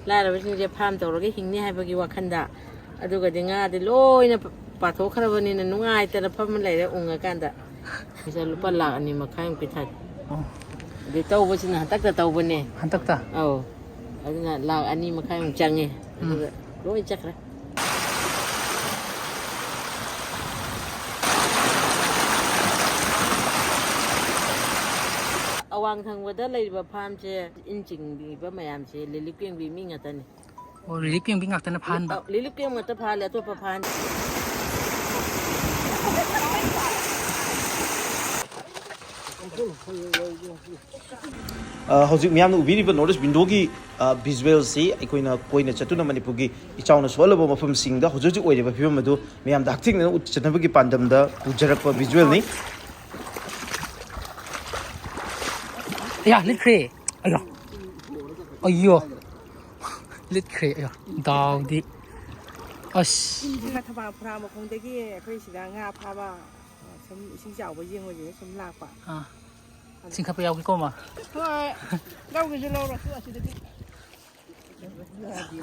ꯂꯥꯏꯔꯕꯁꯤꯡꯁꯦ farm ꯇꯧꯔꯒ ꯍꯤꯡꯅꯤ ꯍꯥꯏꯕꯒꯤ ꯋꯥꯈꯟꯗ ꯑꯗꯨꯒꯗꯤ ꯉꯥꯗꯤ ꯂꯣꯏꯅ ꯄꯥꯊꯣꯛꯈ꯭ꯔꯕꯅꯤꯅ ꯅꯨꯡꯉꯥꯏꯇꯅ ꯐꯝꯃ ꯂꯩꯔꯦ ꯎꯪꯉꯀꯥꯟꯗ ꯄꯩꯁꯥ ꯂꯨꯄꯥ ꯂꯥꯛ 2.5 ꯄꯤꯊꯔꯦ ꯑꯗꯩ ꯇꯧꯕꯁꯤꯅ ꯍꯟꯗꯛꯇ ꯇꯧꯕꯅꯦ ꯍꯟꯗꯛꯇ ꯑꯧ ꯑꯗꯨꯅ ꯂꯥꯛ 2.5 ꯆꯪꯉꯦ ꯑꯗꯨꯒ ꯂꯣꯏ ꯆꯠꯈ꯭ꯔꯦ ꯑꯋꯥꯡ ꯊꯪꯕꯗ ꯂꯩꯔꯤꯕ ꯐꯥꯔꯝꯁꯦ ꯏꯟ ꯆꯤꯡꯕꯤꯕ ꯃꯌꯥꯝꯁꯦ ꯂꯤꯂꯤꯞ ꯀꯦꯡꯕꯤ ꯃꯤ ꯉꯥꯛꯇꯅꯤ ꯑꯣ ꯔꯤꯂꯤꯞ ꯀꯦꯝꯄꯤꯡ ꯉꯥꯛꯇꯅ ꯐꯥꯍꯟꯕ ꯂꯤꯂꯤꯞ ꯀꯦꯝ ꯉꯥꯛꯇ ꯐꯥꯍꯜꯂꯦ ꯑꯇꯣꯞꯄ ꯐꯥꯍꯟꯗꯦ ꯍꯧꯖꯤꯛ ꯃꯌꯥꯝꯅ ꯎꯕꯤꯔꯤꯕ ꯅꯣꯔꯠ ꯏꯁ ꯋꯤꯟꯗꯣꯒꯤ ꯚꯤꯖꯨꯋꯦꯜꯁꯤ ꯑꯩꯈꯣꯏꯅ ꯀꯣꯏꯅ ꯆꯠꯇꯨꯅ ꯃꯅꯤꯄꯨꯔꯒꯤ ꯏꯆꯥꯎꯅ ꯁꯣꯛꯍꯜꯂꯕ ꯃꯐꯝꯁꯤꯡꯗ ꯍꯧꯖꯤꯛ ꯍꯧꯖꯤꯛ ꯑꯣꯏꯔꯤꯕ ꯐꯤꯕꯝ ꯑꯗꯨ ꯃꯌꯥꯝꯗ ꯍꯛꯊꯦꯡꯅꯅ ꯎꯠꯆꯅꯕꯒꯤ ꯄꯥꯟꯗꯝꯗ ꯄꯨꯖꯔꯛꯄ ꯚꯤꯖꯨꯋꯦꯜꯅꯤ ꯑꯌꯥ ꯂꯤꯠꯈ꯭ꯔꯦ ꯑꯌꯥ ꯑయ్ꯌꯣ ꯂꯤꯠꯈ꯭ꯔꯦ ꯑꯌꯥ ꯗꯥꯎꯗꯤ ꯑꯁ ꯊꯕꯥꯛ ꯐꯨꯔꯥ ꯃꯈꯣꯡꯗꯒꯤ ꯑꯩꯈꯣꯏ ꯁꯤꯗ ꯉꯥ ꯐꯥꯕ ꯁꯨꯝ ꯏꯁꯤꯡ ꯆꯥꯎꯕ ꯌꯦꯡꯉꯣꯏꯁꯤꯅ ꯁꯨꯝ ꯂꯥꯛꯄ ꯆꯤꯡꯈꯠꯄ ꯌꯥꯎꯒꯦꯀꯣ ꯑꯃ ꯍꯣꯏ ꯂꯧꯒꯦꯁꯨ ꯂꯧꯔꯣ ꯑꯁꯤꯗꯒꯤ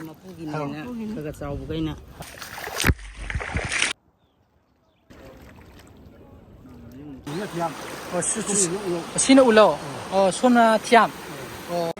ꯃꯄꯨꯒꯤꯅꯦꯅ ꯈꯔ ꯆꯥꯎꯕꯈꯩꯅ ꯑꯁꯤꯅ ꯎꯜꯂꯣ ꯑꯣ ꯁꯣꯝꯅ ꯊꯤꯌꯥꯝ ꯑꯣ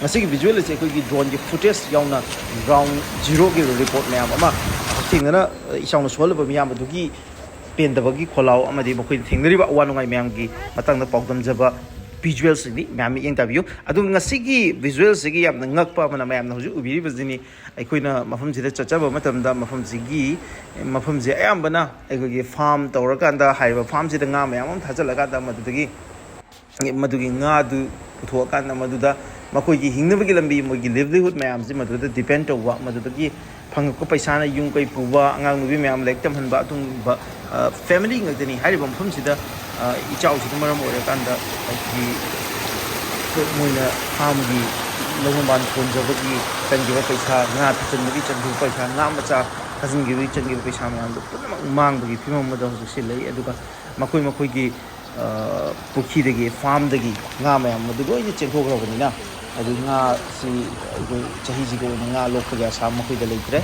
ꯉꯁꯤꯒꯤ ꯚꯤꯖꯨꯋꯦꯜ ꯑꯁꯤ ꯑꯩꯈꯣꯏꯒꯤ ꯗ꯭ꯔꯣꯟꯒꯤ ꯐꯨꯇꯦꯖ ꯌꯥꯎꯅ ꯒ꯭ꯔꯥꯎꯟ ꯖꯤꯔꯣꯒꯤ ꯔꯤꯄꯣꯔꯠ ꯃꯌꯥꯝ ꯑꯃ ꯍꯛꯊꯦꯡꯅꯅ ꯏꯆꯥꯎꯅ ꯁꯣꯛꯍꯜꯂꯕ ꯃꯤꯌꯥꯝ ꯑꯗꯨꯒꯤ ꯄꯦꯟꯗꯕꯒꯤ ꯈꯣꯜꯂꯥꯎ ꯑꯃꯗꯤ ꯃꯈꯣꯏꯅ ꯊꯦꯡꯅꯔꯤꯕ ꯑꯋꯥ ꯅꯨꯡꯉꯥꯏ ꯃꯌꯥꯝꯒꯤ ꯃꯇꯥꯡꯗ ꯄꯥꯎꯗꯝꯖꯕ ꯚꯤꯖꯨꯋꯦꯜꯁꯤꯡꯅꯤ ꯃꯌꯥꯝ ꯃꯤꯠꯌꯦꯡ ꯇꯥꯕꯤꯌꯨ ꯑꯗꯨꯒ ꯉꯁꯤꯒꯤ ꯚꯤꯖꯨꯋꯦꯜꯁꯤꯒꯤ ꯌꯥꯝꯅ ꯉꯛꯄ ꯑꯃꯅ ꯃꯌꯥꯝꯅ ꯍꯧꯖꯤꯛ ꯎꯕꯤꯔꯤꯕꯁꯤꯅꯤ ꯑꯩꯈꯣꯏꯅ ꯃꯐꯝꯁꯤꯗ ꯆꯠꯆꯕ ꯃꯇꯝꯗ ꯃꯐꯝꯁꯦ ꯑꯌꯥꯝꯕꯅ ꯑꯩꯈꯣꯏꯒꯤ ꯐꯥꯔꯝ ꯇꯧꯔꯀꯥꯟꯗ ꯍꯥꯏꯔꯤꯕ ꯐꯥꯔꯝꯁꯤꯗ ꯉꯥ ꯃꯌꯥꯝ ꯑꯃ ꯊꯥꯖꯤꯜꯂꯀꯥꯟꯗ ꯃꯗꯨꯒꯤ ꯉꯥꯗꯨ ꯄꯨꯊꯣꯛꯑꯀꯥꯟꯗ ꯃꯗꯨꯗ ꯃꯈꯣꯏꯒꯤ ꯍꯤꯡꯅꯕꯒꯤ ꯂꯝꯕꯤ ꯃꯣꯏꯒꯤ ꯂꯤꯚꯂꯤꯍꯨꯗ ꯃꯌꯥꯝꯁꯤ ꯃꯗꯨꯗ ꯗꯤꯄꯦꯟ ꯇꯧꯕ ꯃꯗꯨꯗꯒꯤ ꯐꯪꯉꯛꯄ ꯄꯩꯁꯥꯅ ꯌꯨꯝ ꯀꯩ ꯄꯨꯕ ꯑꯉꯥꯡ ꯅꯨꯕꯤ ꯃꯌꯥꯝ ꯂꯥꯏꯔꯤꯛ ꯇꯝꯍꯟꯕ ꯑꯗꯨꯒꯨꯝꯕ ꯐꯦꯃꯤꯂꯤ ꯉꯥꯛꯇꯅꯤ ꯍꯥꯏꯔꯤꯕ ꯃꯐꯝꯁꯤꯗ ꯏꯆꯥꯎꯁꯤꯅ ꯃꯔꯝ ꯑꯣꯏꯔꯀꯥꯟꯗ ꯑꯩꯈꯣꯏꯒꯤ ꯃꯣꯏꯅ ꯐꯥꯔꯝꯒꯤ ꯂꯧꯅꯕꯥꯟ ꯊꯣꯟꯖꯕꯒꯤ ꯆꯪꯈꯤꯕ ꯄꯩꯁꯥ ꯉꯥ ꯊꯥꯖꯤꯟꯕꯒꯤ ꯆꯪꯈꯤꯕ ꯄꯩꯁꯥ ꯉꯥ ꯃꯆꯥ ꯊꯥꯖꯤꯟꯈꯤꯕꯒꯤ ꯆꯪꯈꯤꯕ ꯄꯩꯁꯥ ꯃꯌꯥꯝꯗꯣ ꯄꯨꯝꯅꯃꯛ ꯃꯥꯡꯕꯒꯤ ꯐꯤꯕꯝ ꯑꯃꯗ ꯍꯧꯖꯤꯛꯁꯦ ꯂꯩ ꯑꯗꯨꯒ ꯃꯈꯣꯏꯒꯤ ꯄꯨꯈ꯭ꯔꯤꯗꯒꯤ ꯐꯥꯔꯝꯗꯒꯤ ꯉꯥ ꯃꯌꯥꯝ ꯑꯗꯨ ꯂꯣꯏꯅ ꯆꯦꯟꯊꯣꯛꯈ꯭ꯔꯕꯅꯤꯅ ꯑꯗꯨ ꯉꯥꯁꯤ ꯑꯩꯈꯣꯏ ꯆꯍꯤꯁꯤꯒꯤ ꯑꯣꯏꯅ ꯉꯥ ꯂꯣꯛꯄꯒꯤ ꯑꯁꯥ ꯃꯈꯣꯏꯗ ꯂꯩꯇ꯭ꯔꯦ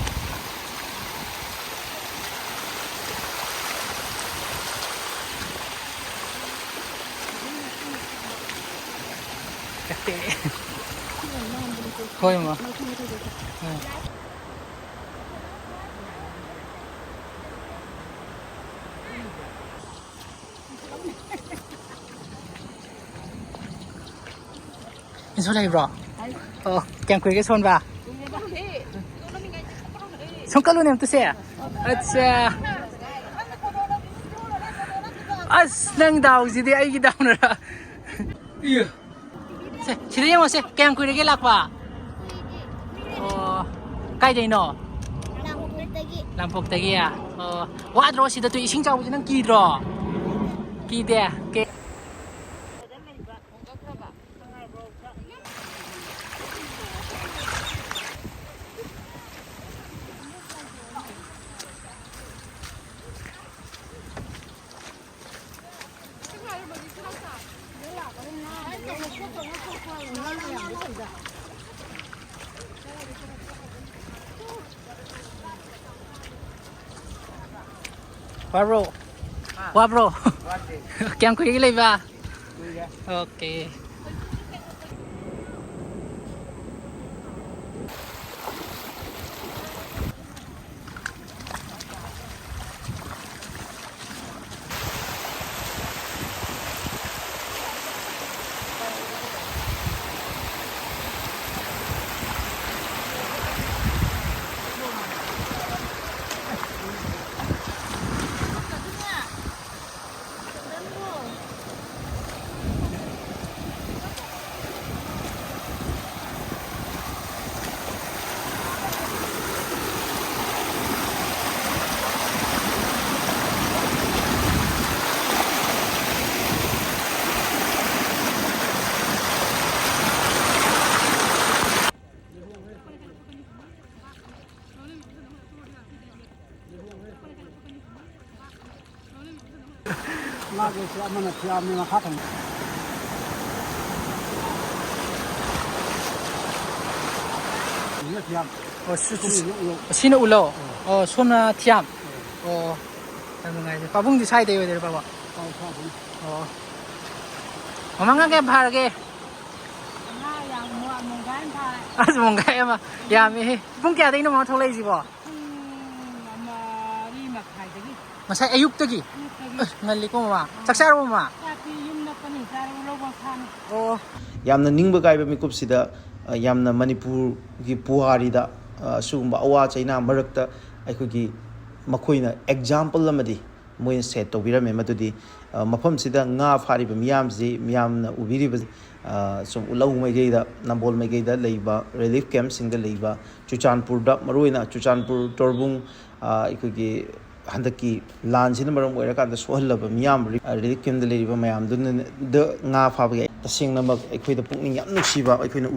ꯍꯣꯏ ꯃꯥ 인솔 해브라. 그냥 그게 손 봐. 손가락으로 뜨세요. 아차. 아스 능 다우지디 아이기 다우느라. 이야. 지레 뭐세? 그냥 그게 락봐. 까이데노. 람폭대기야. 와드로 시다 또 이싱 잡으지는 끼드러. 끼대. Wa bro. Kaya ko yung live ba? Okay. ꯃꯥꯒꯤ ꯑꯃꯅ ꯐꯤꯌꯥꯝꯅꯤ ꯃꯈꯥ ꯊꯝꯃꯦ ꯐꯤꯌꯥꯝ ꯁꯤꯅ ꯎꯜꯂꯣ ꯁꯣꯝꯅ ꯊꯤꯌꯥꯝ ꯌꯥꯝ ꯅꯨꯡꯉꯥꯏꯖꯦ ꯄꯥꯕꯨꯡꯗꯤ ꯁꯥꯏꯗꯩ ꯑꯣꯏꯗꯣꯏꯔꯣ ꯄꯥꯕꯨꯡ ꯃꯃꯥꯡ ꯉꯥ ꯀꯌꯥꯝ ꯐꯥꯔꯒꯦ ꯑꯁ ꯃꯣꯡꯒꯥꯏ ꯑꯃ ꯌꯥꯝꯃꯦꯍꯦ ꯄꯨꯡ ꯀꯌꯥꯗꯩꯅꯣ ꯃꯥ ꯊꯣꯛꯂꯛꯏꯁꯤꯕꯣ ꯉꯁꯥꯏ ꯑꯌꯨꯛꯇꯒꯤ ꯉꯜꯂꯤꯀꯣ ꯃꯃꯥ ꯆꯥꯛ ꯆꯥꯔꯕꯣ ꯃꯃꯥ ꯌꯥꯝꯅ ꯅꯤꯡꯕ ꯀꯥꯏꯕ ꯃꯤꯀꯨꯞꯁꯤꯗ ꯌꯥꯝꯅ ꯃꯅꯤꯄꯨꯔꯒꯤ ꯄꯨꯋꯥꯔꯤꯗ ꯑꯁꯤꯒꯨꯝꯕ ꯑꯋꯥ ꯆꯩꯅꯥ ꯃꯔꯛꯇ ꯑꯩꯈꯣꯏꯒꯤ ꯃꯈꯣꯏꯅ ꯑꯦꯛꯖꯥꯝꯄꯜ ꯑꯃꯗꯤ ꯃꯣꯏꯅ ꯁꯦꯠ ꯇꯧꯕꯤꯔꯝꯃꯦ ꯃꯗꯨꯗꯤ ꯃꯐꯝꯁꯤꯗ ꯉꯥ ꯐꯥꯔꯤꯕ ꯃꯤꯌꯥꯝꯁꯤ ꯃꯤꯌꯥꯝꯅ ꯎꯕꯤꯔꯤꯕ ꯁꯨꯝ ꯎꯂꯧ ꯃꯥꯏꯀꯩꯗ ꯅꯝꯕꯣꯜ ꯃꯥꯏꯀꯩꯗ ꯂꯩꯕ ꯔꯤꯂꯤꯐ ꯀꯦꯝꯞꯁꯤꯡꯗ ꯂꯩꯕ ꯆꯨꯔꯆꯥꯟꯄꯨꯔꯗ ꯃꯔꯨꯑꯣꯏꯅ ꯆꯨꯔꯆꯥꯟꯄꯨꯔ ꯇꯣꯔꯕꯨꯡ ꯑꯩꯈꯣꯏꯒꯤ ꯍꯟꯗꯛꯀꯤ ꯂꯥꯟꯁꯤꯅ ꯃꯔꯝ ꯑꯣꯏꯔꯀꯥꯟꯗ ꯁꯣꯛꯍꯜꯂꯕ ꯃꯤꯌꯥꯝ ꯔꯤꯂꯤꯐ ꯀꯦꯝꯞꯗ ꯂꯩꯔꯤꯕ ꯃꯌꯥꯝꯗꯨꯅ ꯉꯥ ꯐꯥꯕꯒꯤ ꯇꯁꯦꯡꯅꯃꯛ ꯑꯩꯈꯣꯏꯗ ꯄꯨꯛꯅꯤꯡ ꯌꯥꯝ ꯅꯨꯡꯁꯤꯕ ꯑꯩꯈꯣꯏꯅ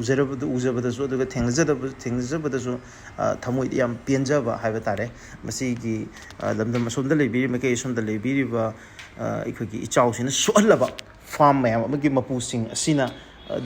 ꯎꯖꯕꯗꯁꯨ ꯑꯗꯨꯒ ꯊꯦꯡꯅꯖꯕꯗꯁꯨ ꯊꯃꯣꯏꯗ ꯌꯥꯝ ꯄꯦꯟꯖꯕ ꯍꯥꯏꯕ ꯇꯥꯔꯦ ꯃꯁꯤꯒꯤ ꯂꯝꯗꯝ ꯑꯁꯣꯝꯗ ꯂꯩꯕꯤꯔꯤꯕ ꯃꯥꯏꯀꯩ ꯑꯁꯣꯝꯗ ꯂꯩꯕꯤꯔꯤꯕ ꯑꯩꯈꯣꯏꯒꯤ ꯏꯆꯥꯎꯁꯤꯅ ꯁꯣꯛꯍꯜꯂꯕ ꯐꯥꯔꯝ ꯃꯌꯥꯝ ꯑꯃꯒꯤ ꯃꯄꯨꯁꯤꯡ ꯑꯁꯤꯅ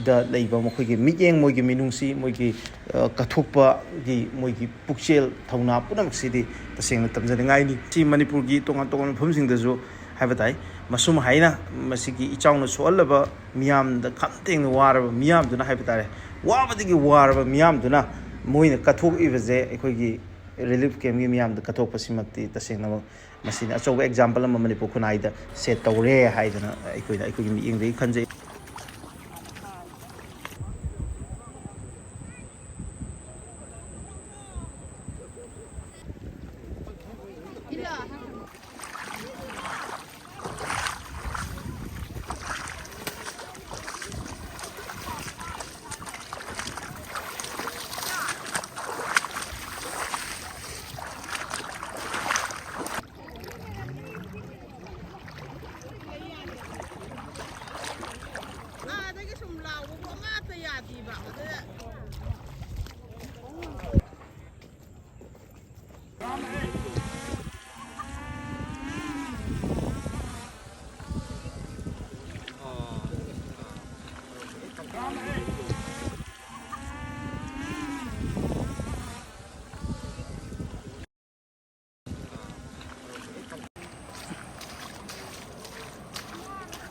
ꯗ ꯂꯩꯕ ꯃꯈꯣꯏꯒꯤ ꯃꯤꯠꯌꯦꯡ ꯃꯣꯏꯒꯤ ꯃꯤꯅꯨꯡꯁꯤ ꯃꯣꯏꯒꯤ ꯀꯠꯊꯣꯛꯄꯒꯤ ꯃꯣꯏꯒꯤ ꯄꯨꯛꯆꯦꯜ ꯊꯧꯅꯥ ꯄꯨꯝꯅꯃꯛꯁꯤꯗꯤ ꯇꯁꯦꯡꯅ ꯇꯝꯖꯅꯤꯡꯉꯥꯏꯅꯤ ꯁꯤ ꯃꯅꯤꯄꯨꯔꯒꯤ ꯇꯣꯉꯥꯟ ꯇꯣꯉꯥꯟꯕ ꯃꯐꯝꯁꯤꯡꯗꯁꯨ ꯍꯥꯏꯕ ꯇꯥꯏ ꯃꯁꯨꯝ ꯍꯥꯏꯅ ꯃꯁꯤꯒꯤ ꯏꯆꯥꯎꯅ ꯁꯣꯛꯍꯜꯂꯕ ꯃꯤꯌꯥꯝꯗ ꯈꯝꯊꯦꯡꯅ ꯋꯥꯔꯕ ꯃꯤꯌꯥꯝꯗꯨꯅ ꯍꯥꯏꯕ ꯇꯥꯔꯦ ꯋꯥꯕꯗꯒꯤ ꯋꯥꯔꯕ ꯃꯤꯌꯥꯝꯗꯨꯅ ꯃꯣꯏꯅ ꯀꯠꯊꯣꯛꯏꯕꯁꯦ ꯑꯩꯈꯣꯏꯒꯤ ꯔꯤꯂꯤꯐ ꯀꯦꯝꯞꯒꯤ ꯃꯤꯌꯥꯝꯗ ꯀꯠꯊꯣꯛꯄꯁꯤꯃꯛꯇꯤ ꯇꯁꯦꯡꯅꯃꯛ ꯃꯁꯤꯅ ꯑꯆꯧꯕ ꯑꯦꯛꯖꯥꯝꯄꯜ ꯑꯃ ꯃꯅꯤꯄꯨꯔ ꯈꯨꯟꯅꯥꯏꯗ ꯁꯦꯠ ꯇꯧꯔꯦ ꯍꯥꯏꯗꯅ ꯑꯩꯈꯣꯏꯒꯤ ꯃꯤꯠꯌꯦꯡꯗꯒꯤ ꯈꯟꯖꯩ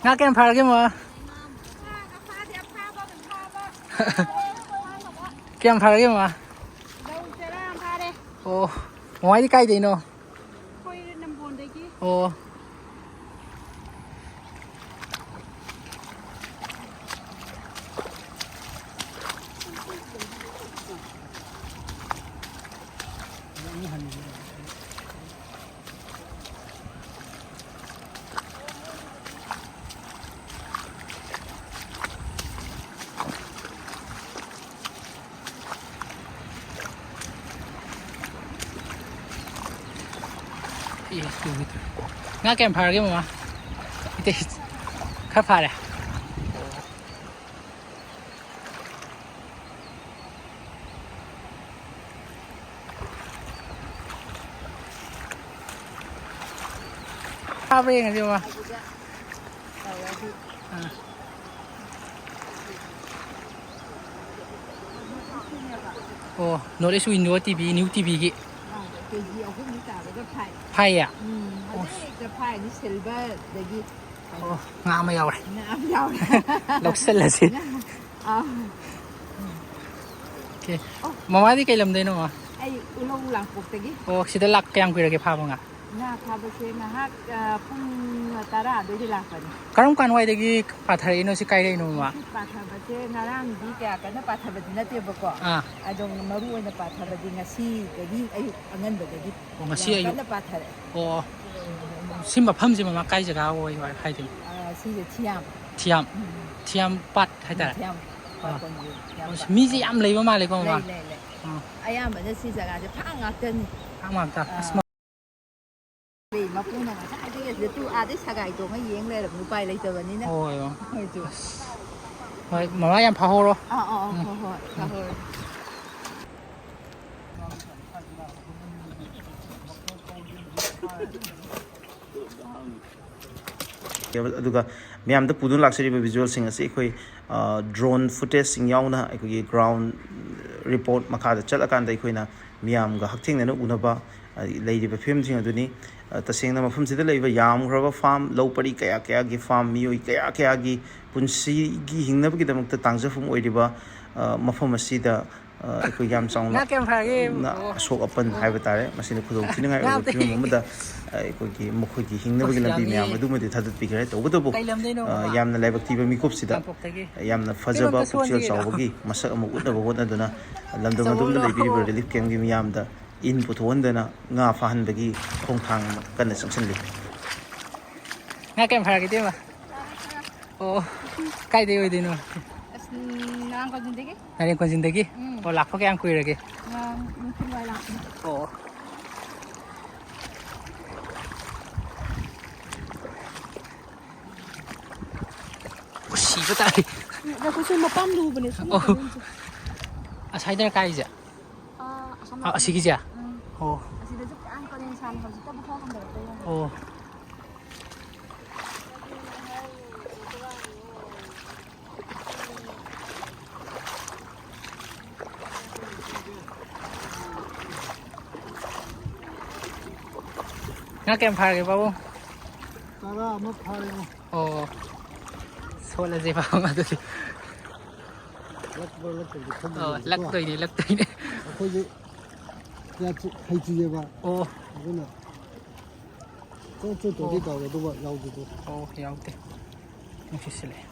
ngã kem phá cái mà kem phá cái mà ồ ngoài đi cây gì nó ồ ngã kem phá cái mà cái khá phá đấy phá về cái gì mà ồ nó để suy nữa tivi new tivi kì phai à phai đi silver đấy ngã mà giàu này giàu lộc sân là gì ok mama đi cây làm đây nó mà ai lâu làm phục đấy ồ chỉ để lắc cái ăn cái phá không à na phá bữa xe na hát phun tara đấy đi làm phải cái kan wai dagi pathar ino si kai dai no ma pathar ba che ngarang di kaya kana pathar ba na te ba ko adong maru na pathar ba di ngasi dagi ayu angan ba dagi ngasi ayu kana pathar ồ sim ma pham ji ma kai jaga oi wai hai ding si je thiam thiam thiam pat hai ta thiam mi ji am lei ba ma le ko ma ayam ba si jaga je phang ngak ten phang ta vì mà cũng là cái tu đấy sao gài tụi mấy giếng đây là người bay lấy từ này nè ôi rồi mà nói em phá hô rồi ꯑꯗꯨꯒ ꯃꯌꯥꯝꯗ ꯄꯨꯗꯨꯅ ꯂꯥꯛꯆꯔꯤꯕ ꯚꯤꯖꯨꯋꯦꯜꯁꯤꯡ ꯑꯁꯤ ꯑꯩꯈꯣꯏ drone ꯐꯨꯇꯦꯖꯁꯤꯡ ꯌꯥꯎꯅ ꯑꯩꯈꯣꯏꯒꯤ ground report ꯃꯈꯥꯗ ꯆꯠꯂꯀꯥꯟꯗ ꯑꯩꯈꯣꯏꯅ ꯃꯤꯌꯥꯝꯒ ꯍꯛꯊꯦꯡꯅꯅ ꯎꯅꯕ ꯂꯩꯔꯤꯕ ꯐꯤꯕꯝꯁꯤꯡ ꯑꯗꯨꯅꯤ ꯇꯁꯦꯡꯅ ꯃꯐꯝꯁꯤꯗ ꯂꯩꯕ ꯌꯥꯝꯈ꯭ꯔꯕ ꯐꯥꯔꯝ ꯂꯧ ꯄꯔꯤ ꯀꯌꯥ ꯀꯌꯥꯒꯤ ꯐꯥꯔꯝ ꯃꯤꯑꯣꯏ ꯀꯌꯥ ꯀꯌꯥꯒꯤ ꯄꯨꯟꯁꯤꯒꯤ ꯍꯤꯡꯅꯕꯒꯤꯗꯃꯛꯇ ꯇꯥꯡꯖꯐꯝ ꯑꯣꯏꯔꯤꯕ ꯃꯐꯝ ꯑꯁꯤꯗ ꯑꯩꯈꯣꯏ ꯌꯥꯝ ꯆꯥꯎꯅ ꯑꯁꯣꯛ ꯑꯄꯟ ꯍꯥꯏꯕ ꯇꯥꯔꯦ ꯃꯁꯤꯅ ꯈꯨꯗꯣꯡꯊꯤꯅꯤꯡꯉꯥꯏ ꯑꯣꯏꯕ ꯐꯤꯕꯝ ꯑꯃꯗ ꯑꯩꯈꯣꯏꯒꯤ ꯃꯈꯣꯏꯒꯤ ꯍꯤꯡꯅꯕꯒꯤ ꯂꯝꯕꯤ ꯃꯌꯥꯝ ꯑꯗꯨꯃꯗꯤ ꯊꯥꯗꯠꯄꯤꯈ꯭ꯔꯦ ꯇꯧꯕꯇꯕꯨ ꯌꯥꯝꯅ ꯂꯥꯏꯕꯛ ꯊꯤꯕ ꯃꯤꯀꯨꯞꯁꯤꯗ ꯌꯥꯝꯅ ꯐꯖꯕ ꯄꯨꯛꯆꯦꯜ ꯆꯥꯎꯕꯒꯤ ꯃꯁꯛ ꯑꯃ ꯎꯠꯅꯕ ꯍꯣꯠꯅꯗꯨꯅ ꯂꯝꯗꯝ ꯑꯗꯣꯝꯗ ꯂꯩꯕꯤꯔꯤꯕ ꯔꯤꯂꯤꯐ ꯀꯦꯝꯞꯒꯤ ꯃꯤꯌꯥꯝꯗ ꯏꯟ ꯄꯨꯊꯣꯛꯍꯟꯗꯅ ꯉꯥ ꯐꯥꯍꯟꯕꯒꯤ ꯈꯣꯡꯊꯥꯡ ꯀꯟꯅ ꯆꯪꯁꯤꯜꯂꯤ ꯉꯥ ꯀꯌꯥꯝ ꯐꯥꯔꯒꯦ ꯏꯇꯩꯃ ꯑꯣ ꯀꯥꯏꯗꯩ ꯑꯣꯏꯗꯣꯏꯅꯣ ꯅꯔꯦꯟ ꯀꯣꯟꯖꯤꯟꯗꯒꯤ ꯑꯣ ꯂꯥꯛꯄ ꯀꯌꯥꯝ ꯀꯨꯏꯔꯒꯦ ꯑꯣ ꯁꯤꯕ ꯇꯥꯔꯦ ꯃꯄꯥꯝ ꯂꯨꯕꯅꯦ ꯑꯁꯥꯏꯗꯔ ꯀꯥꯏꯁꯦ ꯑꯁꯤꯒꯤꯁꯦ ꯑꯣ ꯑꯁꯤꯗꯁꯨ ꯌꯥꯝ ꯄꯔꯦꯡ ꯁꯥꯅ ꯍꯧꯖꯤꯛꯇ ꯃꯈꯥ ꯍꯟꯊꯔꯛꯇꯣꯏꯅꯦ ꯑꯣ ꯉꯥ ꯀꯌꯥꯝ ꯐꯥꯔꯒꯦ ꯄꯥꯕꯨꯡ ꯇꯔꯥ ꯑꯃ ꯐꯥꯔꯦꯉꯣ ꯑꯣ ꯁꯣꯠꯂꯁꯦ ꯄꯥꯕꯨꯡ ꯑꯗꯨꯗꯤ ꯂꯛꯄ꯭ꯔꯥ ꯂꯛꯇꯕꯗꯤ ꯂꯛꯇꯣꯏꯅꯦ ꯑꯩꯈꯣꯏꯁꯦ ꯀꯌꯥ ꯍꯩꯇ꯭ꯔꯤꯑꯕ ꯑꯣ ꯑꯗꯨꯅ ꯆꯣꯠꯇ꯭ꯔꯗꯤ ꯇꯧꯔꯦ ꯑꯗꯨꯒ ꯌꯥꯎꯗꯦꯗꯣ ꯑꯣ ꯌꯥꯎꯗꯦ ꯅꯨꯡꯁꯤꯠ ꯁꯤꯜꯂꯛꯑꯦ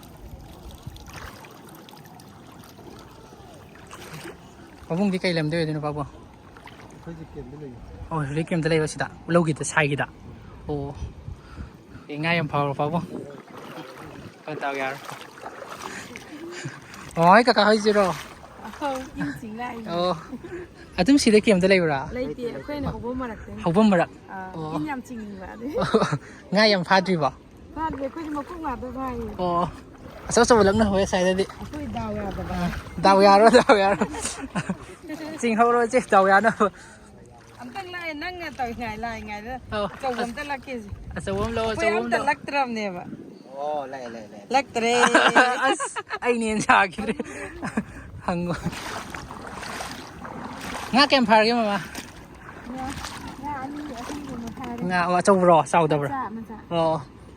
ꯄꯥꯕꯨꯡꯗꯤ ꯀꯩ ꯂꯝꯗꯩ ꯑꯣꯏꯗꯣꯏꯅꯣ ꯄꯥꯕꯨꯡ ꯑꯩꯈꯣꯏꯁꯦ ꯀꯦꯝꯗ ꯂꯩꯌꯦ ꯑꯣ ꯔꯤꯂꯤꯐ ꯀꯦꯝꯞꯇ ꯂꯩꯕ ꯁꯤꯗ ꯂꯧꯒꯤꯗ ꯁꯥꯏꯒꯤꯗ ꯑꯣ ꯉꯥ ꯌꯥꯝ ꯐꯥꯎꯔꯣ ꯄꯥꯕꯨꯡ ꯇꯥꯎ ꯌꯥꯔꯣ ꯍꯣꯏ ꯀꯀꯥ ꯍꯣꯏꯁꯤꯔꯣ ꯑꯣ ꯑꯗꯨꯝ ꯁꯤꯗ ꯀꯦꯝꯇ ꯂꯩꯕ꯭ꯔꯥ ꯂꯩꯇꯦ ꯑꯩꯈꯣꯏꯅ ꯍꯧꯕ ꯃꯔꯛꯇꯅꯤ ꯍꯧꯕꯝ ꯃꯔꯛ ꯏꯟ ꯌꯥꯝ ꯆꯤꯡꯅꯤꯡꯕ ꯑꯗꯨ ꯉꯥ ꯌꯥꯝ ꯐꯥꯗ꯭ꯔꯤꯕꯣ ꯐꯥꯗ꯭ꯔꯤ ꯑꯩꯈꯣꯏꯗꯤ ꯃꯀꯣꯛ ꯉꯥꯛꯇ ꯐꯥꯏꯌꯦ ꯑꯣ ꯑꯆꯧ ꯑꯆꯧꯕ ꯂꯛꯅ ꯍꯧꯋꯦ ꯁ꯭ꯋꯥꯏꯗꯗꯤ ꯑꯩꯈꯣꯏ ꯗꯥꯎ ꯌꯥꯗꯕ ꯗꯥꯎ ꯌꯥꯔꯣ ꯆꯤꯡꯍꯧꯔꯣ ꯏꯆꯦ ꯗꯥꯎ ꯌꯥꯅꯕ ꯑꯝꯇꯪ ꯂꯥꯛꯑꯦ ꯅꯪꯅ ꯇꯧꯉꯥꯏ ꯂꯥꯛꯏꯉꯩꯗ ꯑꯧ ꯑꯆꯧꯕ ꯑꯝꯇ ꯂꯛꯀꯦꯁꯦ ꯑꯆꯧꯕ ꯑꯃ ꯂꯧ ꯑꯩꯈꯣꯏ ꯑꯆꯧꯕ ꯑꯝꯇ ꯑꯃ ꯂꯛꯇ꯭ꯔꯕꯅꯦꯕ ꯑꯣ ꯂꯩ ꯂꯛꯇ꯭ꯔꯦ ꯑꯁ ꯑꯩꯅ ꯍꯦꯟꯅ ꯁꯥꯈꯤꯗ꯭ꯔꯦ ꯍꯪꯉꯣ ꯉꯥ ꯀꯌꯥꯝ ꯐꯥꯔꯒꯦ ꯃꯃꯥ ꯉꯥ ꯑꯅꯤ ꯑꯍꯨꯝꯒꯨꯝꯕ ꯐꯥꯔꯦ ꯉꯥ ꯑꯆꯧꯕꯔꯣ ꯆꯥꯎꯗꯕ꯭ꯔꯣ ꯃꯆꯥ ꯑꯣ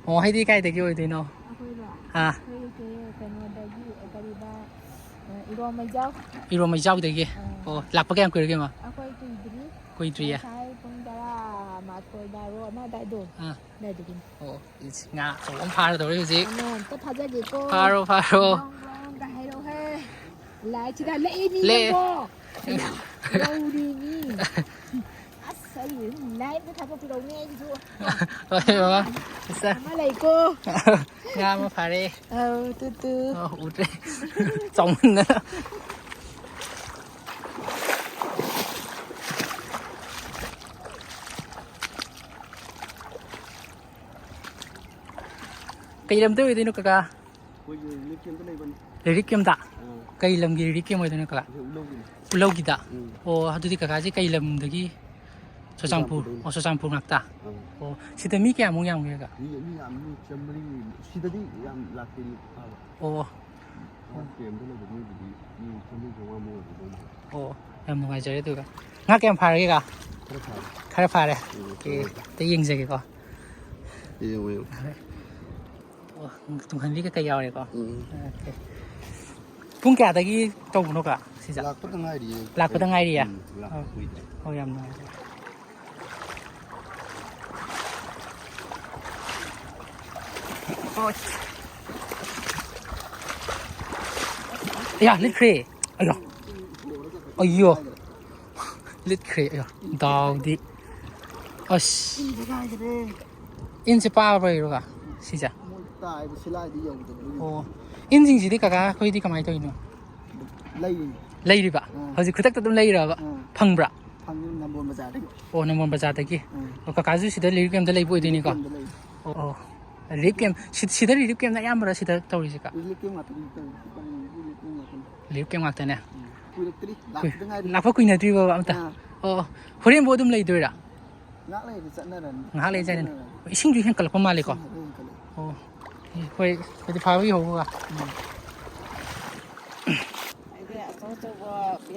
ꯑꯣ ꯍꯥꯏꯗꯤ ꯀꯥꯏꯗꯒꯤ ꯑꯣꯏꯗꯣꯏꯅꯣ ꯑꯩꯈꯣꯏꯔꯣ ꯑꯥ ꯑꯩꯈꯣꯏꯁꯦ ꯀꯩꯅꯣꯗꯒꯤ ꯀꯔꯤꯕ ꯏꯔꯣꯃꯩꯖꯥꯎ ꯏꯔꯣꯃꯩꯆꯥꯎꯗꯒꯤ ꯑꯣ ꯂꯥꯛꯄ ꯀꯌꯥꯝ ꯀꯨꯏꯔꯒꯦ ꯃꯥ ꯑꯩꯈꯣꯏ ꯀꯨꯏꯗ꯭ꯔꯤ ꯀꯨꯏꯗ꯭ꯔꯤꯌꯦ ꯉꯁꯥꯏ ꯄꯨꯡ 11 ꯕꯥꯔꯣ ꯑꯃ ꯑꯗꯥꯏꯗꯣ ꯑꯥ ꯑꯗꯥꯏꯗꯒꯤꯅꯤ ꯑꯣ ꯉꯥ ꯑꯆꯧꯕ ꯑꯃ ꯐꯥꯔꯗꯧꯔꯤ ꯍꯧꯖꯤꯛ ꯑꯝꯇ ꯐꯥꯖꯒꯦꯀꯣ ꯐꯥꯔꯣ ꯒ꯭ꯔꯣꯡꯒ ꯍꯥꯏꯔꯛꯑꯣꯍꯦ ꯂꯥꯏꯠꯁꯤꯗ ꯂꯛꯏꯅꯤ ꯂꯦ ꯅꯪꯕꯣ ꯂꯧꯔꯤꯅꯤ ꯑꯁ ꯑꯩ ꯂꯥꯏꯠꯇ ꯊꯥꯗꯣꯛꯄꯤꯔꯛꯎꯅꯦ ꯑꯩꯒꯤꯁꯨ ꯍꯣꯏ ꯃꯃꯥ ꯑꯃ ꯂꯩꯀꯣ ꯉꯥ ꯑꯃ ꯐꯥꯔꯦ ꯑꯧ ꯇꯨꯇꯨ ꯎꯗ꯭ꯔꯦ ꯆꯥꯎꯃꯟꯗꯅ ꯀꯩ ꯂꯝꯗ ꯑꯣꯏꯗꯣꯏꯅꯣ ꯀꯀꯥ ꯑꯩꯈꯣꯏꯁꯦ ꯔꯤꯂꯤꯐ ꯀꯦꯝꯗ ꯂꯩꯕꯅꯤ ꯔꯤꯂꯤꯐ ꯀꯦꯝꯞꯇ ꯀꯩ ꯂꯝꯒꯤ ꯔꯤꯂꯤꯐ ꯀꯦꯝꯞ ꯑꯣꯏꯗꯣꯏꯅꯣ ꯀꯀꯥ ꯎꯂꯧꯒꯤꯅꯤ ꯎꯂꯧꯒꯤꯗ ꯑꯣ ꯑꯗꯨꯗꯤ ꯀꯀꯥꯁꯦ ꯀꯩ ꯂꯝꯗꯒꯤ ꯆꯨꯔꯆꯥꯟꯄꯨꯔ ꯑꯣ ꯆꯨꯔꯆꯥꯟꯄꯨꯔ ꯉꯥꯛꯇ ꯑꯣ ꯁꯤꯗ ꯃꯤ ꯀꯌꯥꯃꯨꯛ ꯌꯥꯝꯒꯦ ꯀꯀꯥ ꯃꯤ ꯌꯥꯝ ꯆꯝꯃꯔꯤ ꯁꯤꯗꯗꯤ ꯌꯥꯝ ꯂꯥꯛꯇꯦ ꯐꯥꯕ ꯑꯣ ꯀꯦꯝꯗ ꯂꯩꯕ ꯃꯤꯕꯨꯗꯤ ꯃꯤ 1,400-1,500 ꯑꯣꯏꯕ ꯑꯣ ꯌꯥꯝ ꯅꯨꯡꯉꯥꯏꯖꯔꯦ ꯑꯗꯨꯒ ꯉꯥ ꯀꯌꯥꯝ ꯐꯥꯔꯒꯦ ꯀꯀꯥ ꯈꯔ ꯐꯥꯔꯦ ꯈꯔ ꯐꯥꯔꯦ ꯑꯣꯀꯦ ꯑꯝꯇ ꯌꯦꯡꯖꯒꯦꯀꯣ ꯑꯣ ꯇꯨꯡꯍꯟꯕꯤ ꯀꯩꯀꯩ ꯌꯥꯎꯔꯦꯀꯣ ꯑꯣꯀꯦ ꯄꯨꯡ ꯀꯌꯥꯗꯒꯤ ꯇꯧꯕꯅꯣ ꯀꯀꯥ ꯁꯤꯁꯦ ꯂꯥꯛꯄꯗ ꯉꯥꯏꯔꯤꯌꯦ ꯂꯥꯛꯄꯗ ꯉꯥꯏꯔꯤꯌꯦ ꯂꯥꯛꯄ ꯀꯨꯏꯗ꯭ꯔꯤ ꯑꯣ ꯌꯥꯝ ꯅꯨꯡꯉꯥꯏꯖꯔꯦ ꯌꯥ ꯂꯤꯠꯈ꯭ꯔꯦ ꯑయ్ꯌꯣ ꯂꯤꯠꯈ꯭ꯔꯦ ꯑꯌꯣ ꯗꯥꯎꯗꯤ ꯑꯁ ꯏꯟꯁꯦ ꯄꯥꯕꯩꯔꯣ ꯀꯀꯥ ꯁꯤꯁꯦ ꯃꯣꯏ ꯇꯥꯏꯕ ꯁꯤꯂꯥꯏꯗꯤ ꯌꯧꯗꯕꯒꯤ ꯑꯣ ꯏꯟꯁꯤꯡꯁꯤꯗꯤ ꯀꯀꯥ ꯑꯩꯈꯣꯏꯗꯤ ꯀꯃꯥꯏꯅ ꯇꯧꯔꯤꯅꯣ ꯂꯩꯔꯤꯅꯤ ꯂꯩꯔꯤꯕ ꯍꯧꯖꯤꯛ ꯈꯨꯗꯛꯇ ꯑꯗꯨꯝ ꯂꯩꯔꯕ ꯐꯪꯕ꯭ꯔꯥ ꯐꯪꯉꯤ ꯅꯝꯕꯣꯜ ꯕꯖꯥꯔꯗꯒꯤ ꯑꯣ ꯅꯝꯕꯣꯜ ꯕꯖꯥꯔꯗꯒꯤ ꯑꯣ ꯀꯀꯥꯁꯨ ꯁꯤꯗ ꯔꯤꯂꯤꯐ ꯀꯦꯝꯞꯇ ꯂꯩꯕ ꯔꯤꯂꯤꯐ ꯑꯣꯏꯗꯣꯏꯅꯤꯀꯣ ꯀꯦꯝꯗ ꯂꯩ ꯑꯣ ꯑꯣ ꯔꯤꯂꯤꯐ ꯀꯦꯝꯞ ꯁꯤꯗ ꯔꯤꯂꯤꯐ ꯀꯦꯝꯞꯅ ꯑꯌꯥꯝꯕꯔ ꯁꯤꯗ ꯇꯧꯔꯤꯁꯦ ꯀꯀꯥ ꯔꯤꯂꯤꯐ ꯀꯦꯝ ꯉꯥꯛꯇꯅꯤ ꯔꯤꯂꯤꯐ ꯀꯦꯝ ꯉꯥꯛꯇꯅꯤ ꯔꯤꯂꯤꯐ ꯀꯦꯝꯞ ꯉꯥꯛꯇꯅꯦ ꯀꯨꯏꯔꯛꯇ꯭ꯔꯤ ꯂꯥꯛꯄꯗ ꯉꯥꯏꯔꯤ ꯂꯥꯛꯄ ꯀꯨꯏꯅꯗ꯭ꯔꯤꯕ ꯑꯝꯇ ꯑꯣ ꯍꯣꯔꯦꯟꯕꯨ ꯑꯗꯨꯝ ꯂꯩꯗꯣꯏꯔꯥ ꯉꯥꯏꯍꯥꯛ ꯂꯩꯔꯗꯤ ꯆꯠꯅꯔꯅꯤ ꯉꯥꯏꯍꯥꯛ ꯂꯩꯖꯔꯦ ꯏꯁꯤꯡꯁꯨ ꯍꯦꯟꯀꯠꯂꯛꯄ ꯃꯥꯜꯂꯦꯀꯣ ꯏꯁꯤꯡ ꯍꯦꯟꯀꯠꯂꯛꯑꯦ ꯑꯣ ไปจะพาไปหงว่ะ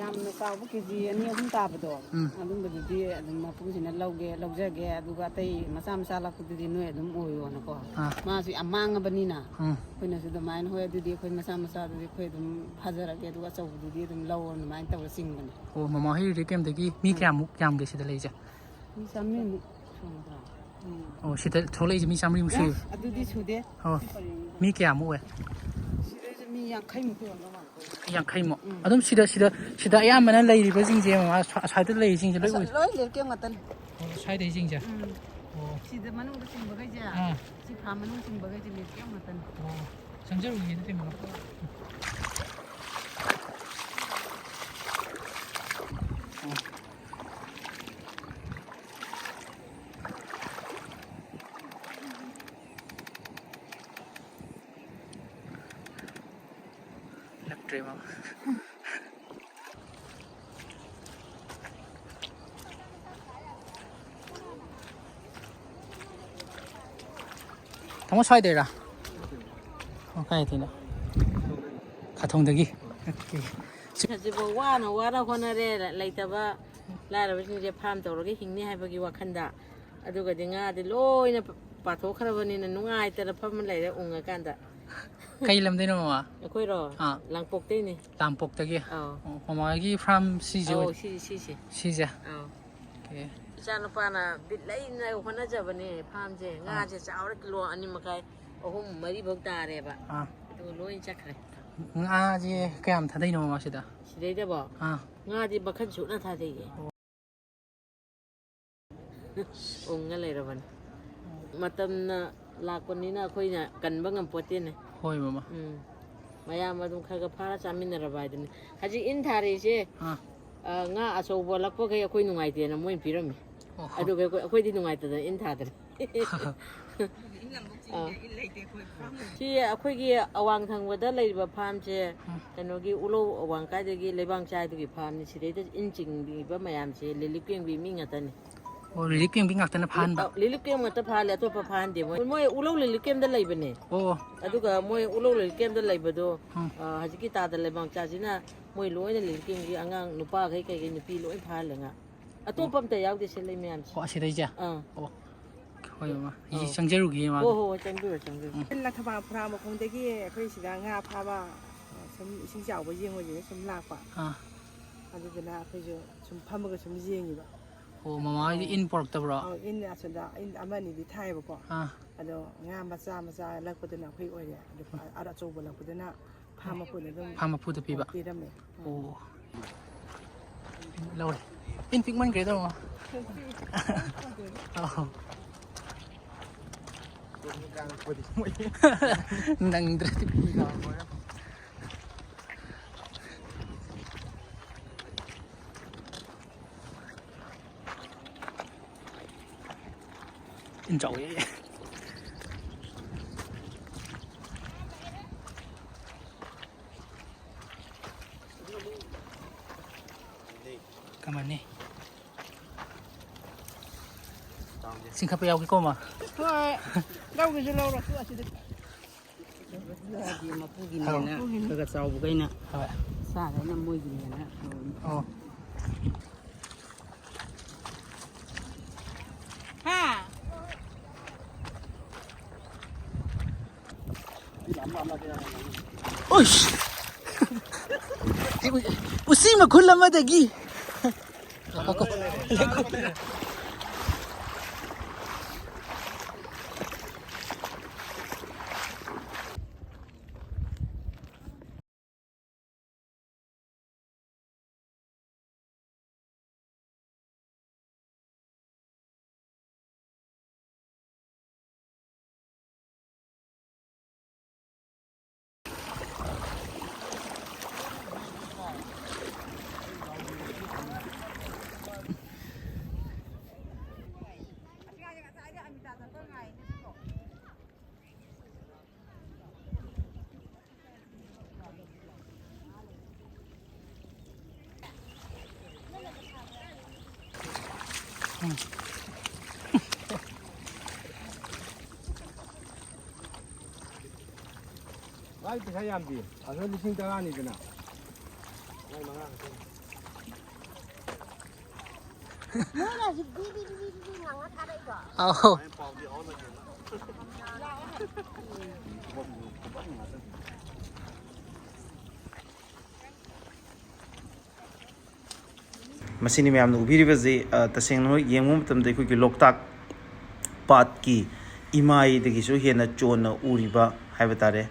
ꯌꯥꯝꯅ ꯆꯥꯎꯕ ꯀꯦꯖꯤ 2-3 ꯇꯥꯕꯗꯣ ꯑꯗꯨꯝꯕꯗꯨꯗꯤ ꯑꯗꯨꯝ ꯃꯄꯨꯁꯤꯅ ꯂꯧꯖꯒꯦ ꯑꯗꯨꯒ ꯑꯇꯩ ꯃꯆꯥ ꯂꯥꯛꯄꯗꯨꯗꯤ ꯅꯣꯏ ꯑꯗꯨꯝ ꯑꯣꯏꯌꯣꯅꯀꯣ ꯃꯥꯁꯨ ꯌꯥꯝ ꯃꯥꯡꯉꯕꯅꯤꯅ ꯑꯩꯈꯣꯏꯅꯁꯨ ꯑꯗꯨꯃꯥꯏꯅ ꯍꯣꯏ ꯑꯗꯨꯗꯤ ꯑꯩꯈꯣꯏ ꯃꯆꯥꯗꯨꯗꯤ ꯑꯩꯈꯣꯏ ꯑꯗꯨꯝ ꯐꯥꯖꯔꯒꯦ ꯑꯗꯨꯒ ꯑꯆꯧꯕꯗꯨꯗꯤ ꯑꯗꯨꯝ ꯂꯧꯔꯣ ꯑꯗꯨꯃꯥꯏꯅ ꯇꯧꯔ ꯆꯤꯡꯕꯅꯦ ꯑꯣ ꯃꯃꯥ ꯍꯣꯏ ꯀꯦꯝꯗꯒꯤ ꯃꯤ ꯀꯌꯥꯃꯨꯛ ꯌꯥꯝꯒꯦ ꯁꯤꯗ ꯂꯩꯁꯦ ꯃꯤ 100ꯃꯨꯛ ꯁꯨꯕ꯭ꯔꯥ ꯑꯣ ꯁꯤꯗ ꯊꯣꯛꯂꯛꯏꯁꯦ ꯃꯤ 100ꯃꯨꯛ ꯁꯨꯏ ꯑꯗꯨꯗꯤ ꯁꯨꯗꯦ ꯑꯣ ꯃꯤ ꯀꯌꯥꯃꯨꯛ ꯑꯣꯏ ꯁꯤꯗꯩꯁꯦ ꯃꯤ 50ꯃꯨꯛ ꯑꯣꯏꯔꯝꯗꯧ ꯃꯥꯜꯂꯦ 50ꯃꯨꯛ ꯑꯗꯨꯝ ꯁꯤꯗ ꯑꯌꯥꯝꯕꯅ ꯂꯩꯔꯤꯕꯁꯤꯡꯁꯦ ꯃꯃꯥ ꯑꯁ꯭ꯋꯥꯏꯗ ꯂꯩꯔꯤꯁꯤꯡꯁꯦ ꯂꯣꯏ ꯑꯣꯏ ꯂꯣꯏ ꯂꯩꯔꯀꯦ ꯉꯥꯛꯇꯅꯤ ꯁ꯭ꯋꯥꯏꯗꯩꯁꯤꯡꯁꯦ ꯑꯣ ꯁꯤꯗ ꯃꯅꯨꯡꯗ ꯆꯤꯡꯕꯈꯩꯁꯦ ꯁꯤ ꯐꯥ ꯃꯅꯨꯡ ꯆꯤꯡꯕꯈꯩꯁꯦ ꯂꯩꯔꯀꯦ ꯉꯥꯛꯇꯅꯤ ꯑꯣ ꯆꯪꯖꯔꯨꯒꯦ ꯑꯗꯨꯗꯤ ꯃꯃꯥ ꯂꯛꯇ꯭ꯔꯦ ꯃꯃꯥ ꯊꯃꯣ ꯁ꯭ꯋꯥꯏꯗꯩꯔꯥ ꯑꯣ ꯀꯥꯏꯗꯩꯅꯣ ꯈꯥꯊꯣꯡꯗꯒꯤ ꯍꯧꯖꯤꯛꯐꯥꯎ ꯋꯥꯅ ꯍꯣꯠꯅꯔꯦ ꯂꯩꯇꯕ ꯂꯥꯏꯔꯕꯁꯤꯡꯁꯦ ꯐꯥꯔꯝ ꯇꯧꯔꯒ ꯍꯤꯡꯅꯤ ꯍꯥꯏꯕꯒꯤ ꯋꯥꯈꯟꯗ ꯑꯗꯨꯒꯗꯤ ꯉꯥꯗꯤ ꯂꯣꯏꯅ ꯄꯥꯊꯣꯛꯈ꯭ꯔꯕꯅꯤꯅ ꯅꯨꯡꯉꯥꯏꯇꯅ ꯐꯝꯃ ꯂꯩꯔꯦ ꯎꯪꯉꯀꯥꯟꯗ ꯀꯩ ꯂꯝꯗꯩꯅꯣ ꯃꯃꯥ ꯑꯩꯈꯣꯏꯔꯣ ꯂꯥꯡꯄꯣꯛꯇꯩꯅꯤ ꯂꯥꯡꯄꯣꯛꯇꯒꯤ ꯑꯧ ꯃꯃꯥꯒꯤ ꯐꯥꯔꯝ ꯁꯤꯁꯦ ꯑꯧ ꯁꯤꯁꯦ ꯁꯤꯁꯦ ꯑꯧ ꯑꯣꯀꯦ ꯏꯆꯥ ꯅꯨꯄꯥꯅ ꯕꯤꯠ ꯂꯩꯅ ꯍꯣꯠꯅꯖꯕꯅꯦ ꯐꯥꯔꯝꯁꯦ ꯉꯥꯁꯦ ꯆꯥꯎꯔ ꯀꯤꯂꯣ 2.5 3 ꯐꯥꯎ ꯇꯥꯔꯦꯕ ꯑꯗꯨꯒ ꯂꯣꯏ ꯆꯠꯈ꯭ꯔꯦ ꯉꯥꯁꯦ ꯀꯌꯥꯝ ꯊꯥꯗꯩꯅꯣ ꯃꯃꯥ ꯁꯤꯗ ꯁꯤꯗꯩꯗꯕꯣ ꯉꯥꯗꯤ ꯃꯈꯟ ꯁꯨꯅ ꯊꯥꯗꯩꯌꯦ ꯎꯡꯉ ꯂꯩꯔꯕꯅꯤ ꯃꯇꯝꯅ ꯂꯥꯛꯄꯅꯤꯅ ꯑꯩꯈꯣꯏꯅ ꯀꯟꯕ ꯉꯝꯄꯣꯠꯇꯦꯅꯦ ꯍꯣꯏ ꯃꯃꯥ ꯃꯌꯥꯝ ꯑꯗꯨꯝ ꯈꯔ ꯐꯥꯔ ꯆꯥꯃꯤꯟꯅꯔꯕ ꯍꯥꯏꯗꯨꯅꯤ ꯍꯧꯖꯤꯛ ꯏꯟ ꯊꯥꯔꯤꯁꯦ ꯉꯥ ꯑꯆꯧꯕ ꯂꯛꯄꯈꯩ ꯑꯩꯈꯣꯏ ꯅꯨꯡꯉꯥꯏꯇꯦꯅ ꯃꯣꯏꯅ ꯄꯤꯔꯝꯃꯤ ꯑꯗꯨꯒ ꯑꯩꯈꯣꯏꯗꯤ ꯅꯨꯡꯉꯥꯏꯇꯗꯅ ꯏꯟ ꯊꯥꯗ꯭ꯔꯦ ꯁꯤ ꯑꯩꯈꯣꯏꯒꯤ ꯑꯋꯥꯡ ꯊꯪꯕꯗ ꯂꯩꯔꯤꯕ ꯐꯥꯔꯝꯁꯦ ꯀꯩꯅꯣꯒꯤ ꯎꯂꯧ ꯑꯋꯥꯡꯀꯥꯏꯗꯒꯤ ꯂꯩꯕꯥꯡ ꯆꯥꯏꯗꯒꯤ ꯐꯥꯔꯝꯅꯤ ꯁꯤꯗꯩꯗ ꯏꯟ ꯆꯤꯡꯕꯤꯕ ꯃꯌꯥꯝꯁꯦ ꯂꯤꯂꯤꯞ ꯀꯦꯡꯕꯤ ꯃꯤ ꯉꯥꯛꯇꯅꯤ ꯑꯣ ꯔꯤꯂꯤꯞ ꯀꯦꯝꯄꯤꯡ ꯉꯥꯛꯇꯅ ꯐꯥꯍꯟꯕ ꯂꯤꯂꯤꯞ ꯀꯦꯝ ꯉꯥꯛꯇ ꯐꯥꯍꯜꯂꯦ ꯑꯇꯣꯞꯄ ꯐꯥꯍꯟꯗꯦ ꯃꯣꯏ ꯎꯂꯧ ꯂꯤꯂꯤꯞ ꯀꯦꯝꯗ ꯂꯩꯕꯅꯦ ꯑꯣ ꯑꯗꯨꯒ ꯃꯣꯏ ꯎꯂꯧ ꯂꯤꯂꯤꯞ ꯀꯦꯝꯗ ꯂꯩꯕꯗꯣ ꯍꯧꯖꯤꯛꯀꯤ ꯇꯥꯗ ꯂꯩꯕꯥꯡ ꯆꯥꯁꯤꯅ ꯃꯣꯏ ꯂꯣꯏꯅ ꯂꯤꯂꯤꯞ ꯀꯦꯝꯒꯤ ꯑꯉꯥꯡ ꯅꯨꯄꯥꯈꯩ ꯀꯩꯀꯩ ꯅꯨꯄꯤ ꯂꯣꯏ ꯐꯥꯍꯜꯂꯦ ꯉꯥ ꯑꯇꯣꯞꯄ ꯑꯝꯇ ꯌꯥꯎꯗꯦ ꯁꯤ ꯂꯩ ꯃꯌꯥꯝꯁꯦ ꯑꯣ ꯑꯁꯤꯗꯩꯁꯦ ꯑꯥ ꯑꯣ ꯍꯣꯏ ꯃꯃꯥ ꯆꯪꯖꯔꯨꯒꯦ ꯃꯃꯥ ꯍꯣꯏ ꯆꯪꯕꯤꯔꯣ ꯂꯪꯊꯕꯥꯜ ꯐꯨꯔꯥ ꯃꯈꯣꯡꯗꯒꯤ ꯑꯩꯈꯣꯏ ꯁꯤꯗ ꯉꯥ ꯐꯥꯕ ꯁꯨꯝ ꯏꯁꯤꯡ ꯆꯥꯎꯕ ꯌꯦꯡꯉꯣꯏꯁꯤꯅ ꯁꯨꯝ ꯂꯥꯛꯄ ꯑꯗꯨꯗꯨꯅ ꯑꯩꯈꯣꯏꯁꯨ ꯁꯨꯝ ꯐꯝꯃꯒ ꯁꯨꯝ ꯌꯦꯡꯉꯤꯕ ꯑꯣ ꯃꯃꯥ ꯍꯣꯏꯗꯤ ꯏꯟ ꯄꯣꯔꯛꯇꯕ꯭ꯔꯣ ꯏꯟ ꯑꯁꯣꯝꯗ ꯏꯟ ꯑꯃꯅꯤꯗꯤ ꯊꯥꯏꯌꯦꯕꯀꯣ ꯑꯗꯣ ꯉꯥ ꯃꯆꯥ ꯂꯛꯄꯗꯨꯅ ꯑꯩꯈꯣꯏ ꯑꯣꯏꯔꯦ ꯑꯗꯨ ꯑꯆꯧꯕ ꯂꯛꯄꯗꯨꯅ ꯐꯥ ꯃꯄꯨꯅ ꯑꯗꯨꯝ ꯐꯥꯔꯝ ꯃꯄꯨꯗ ꯄꯤꯕ ꯄꯤꯔꯝꯃꯦ ꯑꯣ ꯂꯧꯔꯦ ꯏꯟ ꯄꯤꯛꯃꯟꯈ꯭ꯔꯦꯗ ꯃꯃꯥ ꯅꯪꯗ꯭ꯔꯗꯤ ꯏꯟ ꯆꯥꯎꯋꯦ ꯀꯃꯥꯏꯅꯤ ꯆꯤꯡꯈꯠꯄ ꯌꯥꯎꯒꯦꯀꯣ ꯃꯥ ꯍꯣꯏ ꯂꯧꯒꯦꯁꯨ ꯂꯧꯔꯁꯨ ꯑꯁꯤꯗ ꯃꯄꯨꯒꯤꯅꯦꯅ ꯈꯔ ꯆꯥꯎꯕꯈꯩꯅ ꯍꯣꯏ ꯆꯥꯈꯩꯅ ꯃꯣꯏꯒꯤꯅꯦꯅ ꯑꯣ Ush! Usi makhul amadagi. ꯚꯥꯏ ꯄꯩꯁꯥ ꯌꯥꯝꯗꯦ ꯑꯗꯣ 10,000ꯅꯤꯗꯅ 뭐라 비비비비비 나가 타라 이거. เอา ꯃꯁꯤꯅꯤ ꯃꯌꯥꯝꯅ ꯎꯕꯤꯔꯤꯕꯁꯤ ꯇꯁꯦꯡꯅ ꯌꯦꯡꯕ ꯃꯇꯝꯗ ꯑꯩꯈꯣꯏꯒꯤ ꯂꯣꯛꯇꯥꯛ ꯄꯥꯠꯀꯤ ꯏꯃꯥꯏꯗꯒꯤꯁꯨ ꯍꯦꯟꯅ ꯆꯣꯟꯅ ꯎꯔꯤꯕ ꯍꯥꯏꯕ ꯇꯥꯔꯦ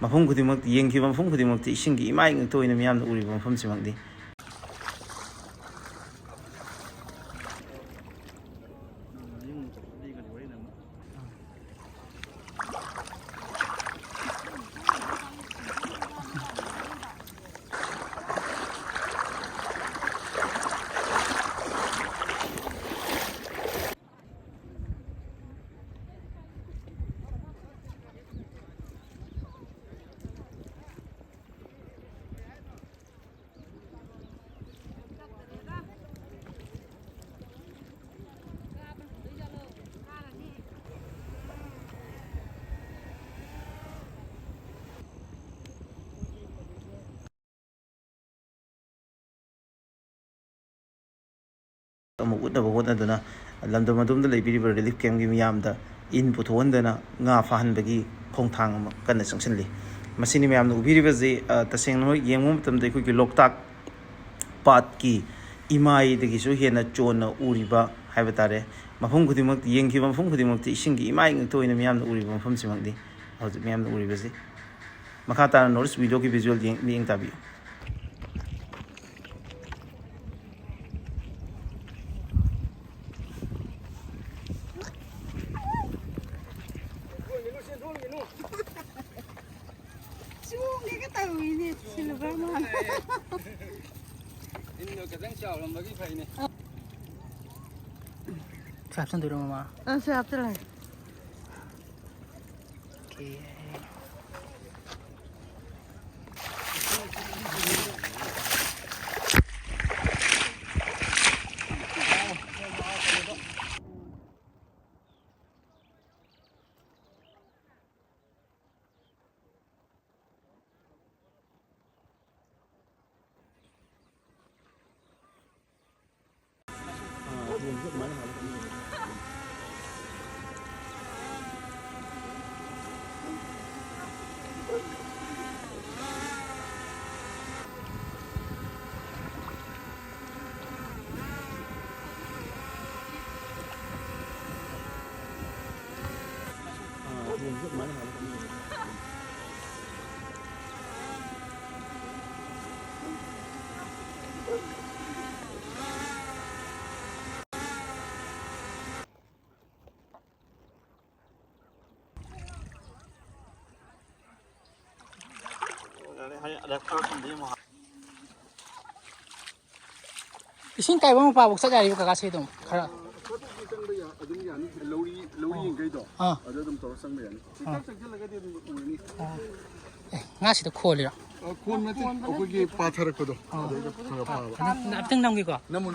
ꯃꯐꯝ ꯈꯨꯗꯤꯡꯃꯛꯇ ꯌꯦꯡꯈꯤꯕ ꯃꯐꯝ ꯈꯨꯗꯤꯡꯃꯛꯇ ꯏꯁꯤꯡꯒꯤ ꯏꯃꯥꯏ ꯉꯥꯛꯇ ꯑꯣꯏꯅ ꯃꯤꯌꯥꯝꯅ ꯎꯔꯤꯕ ꯃꯐꯝꯁꯤꯃꯛꯅꯤ ꯑꯃꯨꯛ ꯎꯠꯅꯕ ꯍꯣꯠꯅꯗꯨꯅ ꯂꯝꯗꯝ ꯑꯗꯣꯝꯗ ꯂꯩꯕꯤꯔꯤꯕ ꯔꯤꯂꯤꯐ ꯀꯦꯝꯞꯒꯤ ꯃꯤꯌꯥꯝꯗ ꯏꯟ ꯄꯨꯊꯣꯛꯍꯟꯗꯅ ꯉꯥ ꯐꯥꯍꯟꯕꯒꯤ ꯈꯣꯡꯊꯥꯡ ꯑꯃ ꯀꯟꯅ ꯆꯪꯁꯤꯜꯂꯤ ꯃꯁꯤꯅꯤ ꯃꯌꯥꯝꯅ ꯎꯕꯤꯔꯤꯕꯁꯤ ꯇꯁꯦꯡꯅ ꯌꯦꯡꯕ ꯃꯇꯝꯗ ꯑꯩꯈꯣꯏꯒꯤ ꯂꯣꯛꯇꯥꯛ ꯄꯥꯠꯀꯤ ꯏꯃꯥꯏꯗꯒꯤꯁꯨ ꯍꯦꯟꯅ ꯆꯣꯟꯅ ꯎꯔꯤꯕ ꯍꯥꯏꯕ ꯇꯥꯔꯦ ꯃꯐꯝ ꯈꯨꯗꯤꯡꯃꯛꯇ ꯌꯦꯡꯈꯤꯕ ꯃꯐꯝ ꯈꯨꯗꯤꯡꯃꯛꯇ ꯏꯁꯤꯡꯒꯤ ꯏꯃꯥꯏ ꯉꯥꯛꯇ ꯑꯣꯏꯅ ꯃꯤꯌꯥꯝꯅ ꯎꯔꯤꯕ ꯃꯐꯝꯁꯤꯃꯛꯅꯤ ꯍꯧꯖꯤꯛ ꯃꯤꯌꯥꯝꯅ ꯎꯔꯤꯕꯁꯤ ꯃꯈꯥ ꯇꯥꯅ ꯅꯣꯔꯠ ꯏꯁ ꯚꯤꯗꯤꯑꯣꯒꯤ ꯚꯤꯖꯨꯋꯦꯜ ꯃꯤꯠꯌꯦꯡ ꯇꯥꯕꯤꯌꯨ ꯆꯣꯡꯒꯦꯒ ꯇꯧꯏꯅꯦ ꯁꯤꯜꯚꯔ ꯃꯥꯜꯂꯦ ꯏꯟꯗꯣ ꯈꯤꯇꯪ ꯆꯥꯎꯔꯝꯕꯒꯤ ꯐꯩꯅꯦ ꯍꯥꯞꯆꯟꯗꯣꯏꯔꯣ ꯃꯃꯥ ꯁꯤ ꯍꯥꯞꯆꯤꯜꯂꯦ 오케이. 이신 까이바 뭐 바보 사자 이거 가서 해도 가라. ꯆꯪꯕ ꯑꯗꯨꯝ ꯌꯥꯅꯤ ꯂꯧꯔꯤ ꯌꯦꯡꯈꯩꯗꯣ ꯑꯗ ꯑꯗꯨꯝ ꯇꯧꯔ ꯆꯪꯕ ꯌꯥꯅꯤ ꯆꯪ ꯆꯪꯁꯤꯜꯂꯒꯗꯤ ꯑꯗꯨꯝ ꯎꯔꯅꯤ ꯉꯥꯁꯤ도 콜이라. ꯀꯣꯟ ꯅꯠꯇꯦ ꯑꯩꯈꯣꯏꯒꯤ ꯄꯥꯊꯔꯛꯄꯗꯣ ꯑꯗꯨꯒ ꯈꯔ ꯐꯥꯕ 납득 남기고. ꯅꯝꯃꯨ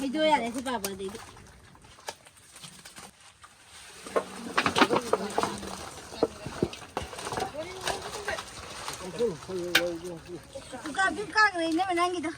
해줘야 돼, 봐봐. 누가 그래 내면 남기다.